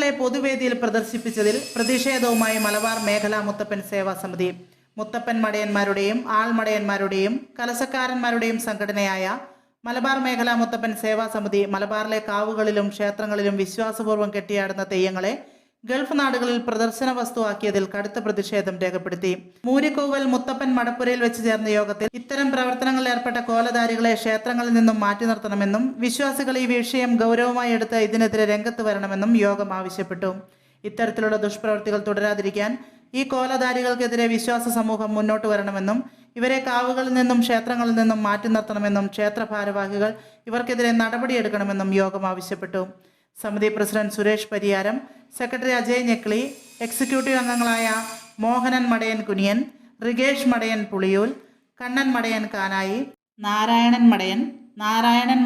ചിത്രങ്ങളെ പൊതുവേദിയിൽ പ്രദർശിപ്പിച്ചതിൽ പ്രതിഷേധവുമായി മലബാർ മേഖലാ മുത്തപ്പൻ സേവാ സമിതി. മുത്തപ്പൻ മടയന്മാരുടെയും ആൾമടയന്മാരുടെയും കലശക്കാരന്മാരുടെയും സംഘടനയായ മലബാർ മേഖലാ മുത്തപ്പൻ സേവാ സമിതി മലബാറിലെ കാവുകളിലും ക്ഷേത്രങ്ങളിലും വിശ്വാസപൂർവ്വം കെട്ടിയാടുന്ന തെയ്യങ്ങളെ ഗൾഫ് നാടുകളിൽ പ്രദർശന വസ്തുവാക്കിയതിൽ കടുത്ത പ്രതിഷേധം രേഖപ്പെടുത്തി. മൂരിക്കോവൽ മുത്തപ്പൻ മടപ്പുരയിൽ വെച്ച് ചേർന്ന യോഗത്തിൽ ഇത്തരം പ്രവർത്തനങ്ങളിൽ ഏർപ്പെട്ട കോലധാരികളെ ക്ഷേത്രങ്ങളിൽ നിന്നും മാറ്റി നിർത്തണമെന്നും വിശ്വാസികൾ ഈ വിഷയം ഗൗരവമായി എടുത്ത് ഇതിനെതിരെ രംഗത്ത് വരണമെന്നും യോഗം ആവശ്യപ്പെട്ടു. ഇത്തരത്തിലുള്ള ദുഷ്പ്രവൃത്തികൾ തുടരാതിരിക്കാൻ ഈ കോലധാരികൾക്കെതിരെ വിശ്വാസ സമൂഹം മുന്നോട്ട് വരണമെന്നും ഇവരെ കാവുകളിൽ നിന്നും ക്ഷേത്രങ്ങളിൽ നിന്നും മാറ്റി നിർത്തണമെന്നും ക്ഷേത്ര ഭാരവാഹികൾ ഇവർക്കെതിരെ നടപടിയെടുക്കണമെന്നും യോഗം ആവശ്യപ്പെട്ടു. സമിതി president Suresh Pariyaram, secretary Ajay Njekli, executive അംഗങ്ങളായ മോഹനൻ മടയൻ കുനിയൻ, റിഗേഷ് മടയൻ പുളിയൂൽ, കണ്ണൻ മടയൻ കാനായി, നാരായണൻ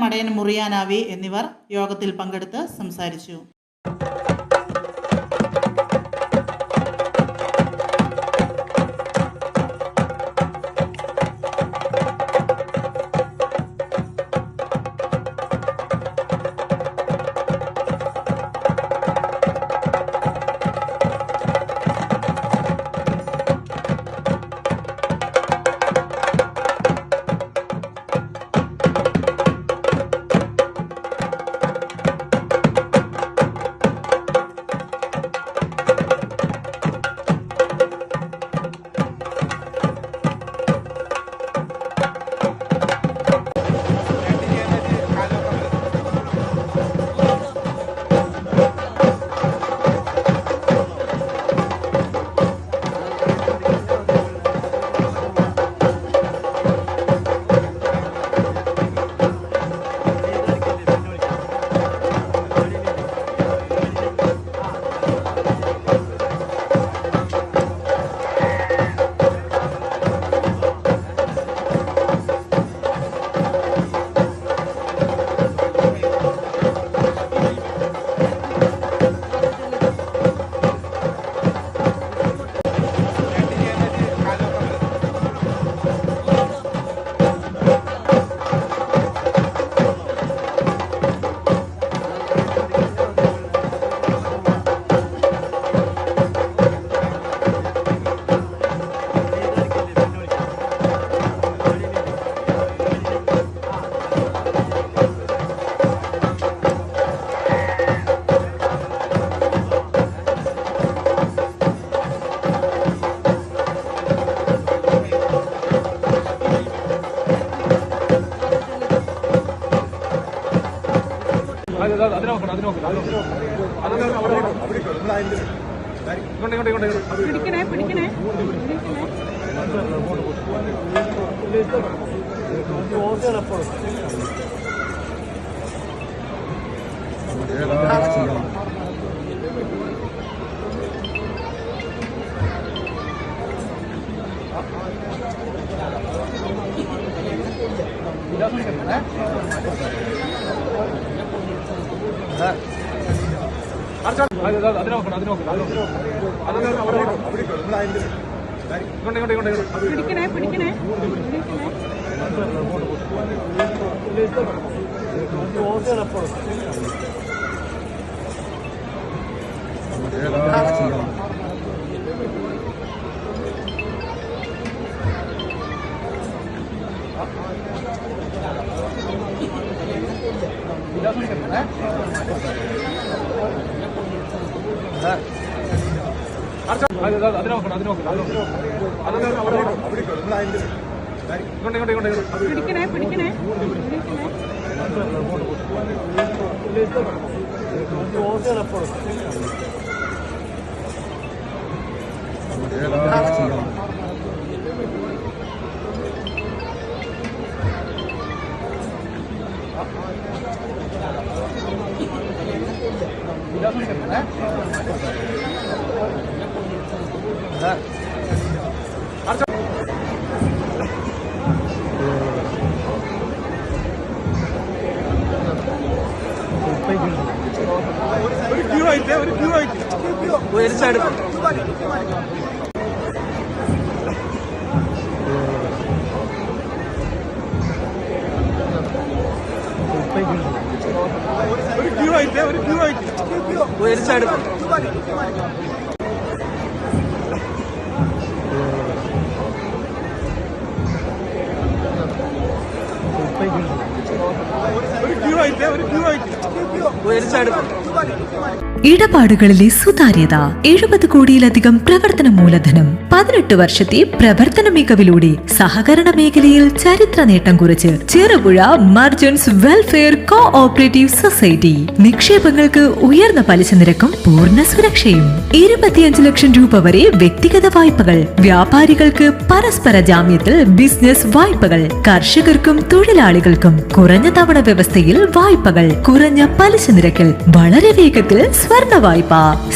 മടയൻ മുറിയാനാവി എന്നിവർ യോഗത്തിൽ പങ്കെടുത്ത് സംസാരിച്ചു. പിടിക്കണേ ഒരു സൈഡ് ഒരു ഒരു സൈഡ് ഒരു സൈഡ് ഇടപാടുകളിലെ സുതാര്യത, 70 കോടിയിലധികം പ്രവർത്തന മൂലധനം, 18 വർഷത്തെ പ്രവർത്തന മികവിലൂടെ സഹകരണ മേഖലയിൽ ചരിത്ര നേട്ടം കുറിച്ച് Cherupuzha merchants welfare co operative society. നിക്ഷേപങ്ങൾക്ക് ഉയർന്ന പലിശ നിരക്കും പൂർണ്ണ സുരക്ഷയും. 25 ലക്ഷം രൂപ വരെ വ്യക്തിഗത വായ്പകൾ, വ്യാപാരികൾക്ക് പരസ്പര ജാമ്യത്തിൽ ബിസിനസ് വായ്പകൾ, കർഷകർക്കും തൊഴിലാളികൾക്കും കുറഞ്ഞ തവണ വ്യവസ്ഥയിൽ വായ്പകൾ, കുറഞ്ഞ പലിശ നിരക്കിൽ വളരെ വേഗത്തിൽ സ്വർണ്ണ വായ്പ,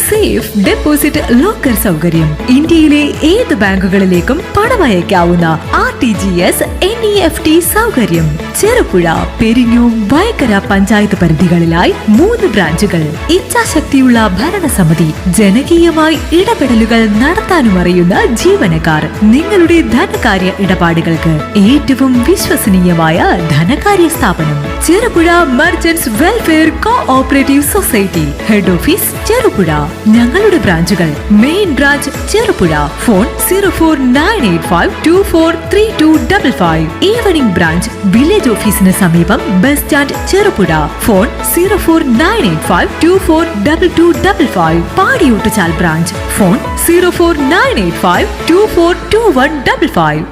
സേഫ് ഡെപ്പോസിറ്റ് ലോക്കർ സൗകര്യം, ഇന്ത്യയിലെ ഏത് ബാങ്കുകളിലേക്കും പണമയക്കാവുന്ന RTGS NEFT സൗകര്യം. ചെറുപുഴ, പെരിങ്ങോം, വയക്കര പഞ്ചായത്ത് പരിധികളിലായി 3 ബ്രാഞ്ചുകൾ. ഇച്ഛാശക്തിയുള്ള ഭരണസമിതി, ജനകീയമായി ഇടപെടലുകൾ നടത്താനും അറിയുന്ന ജീവനക്കാർ. നിങ്ങളുടെ ധനകാര്യ ഇടപാടുകൾക്ക് ഏറ്റവും വിശ്വസനീയമായ ധനകാര്യ സ്ഥാപനം Cherupuzha merchants welfare co operative society. Head office Cherupuzha. ഞങ്ങളുടെ ബ്രാഞ്ചുകൾ: main branch Cherupuzha, phone 04985243255. Evening branch village ഓഫീസിന് സമീപം bus stand Cherupuzha, phone 04985242255. Padiyottuchal branch, phone 04985242155.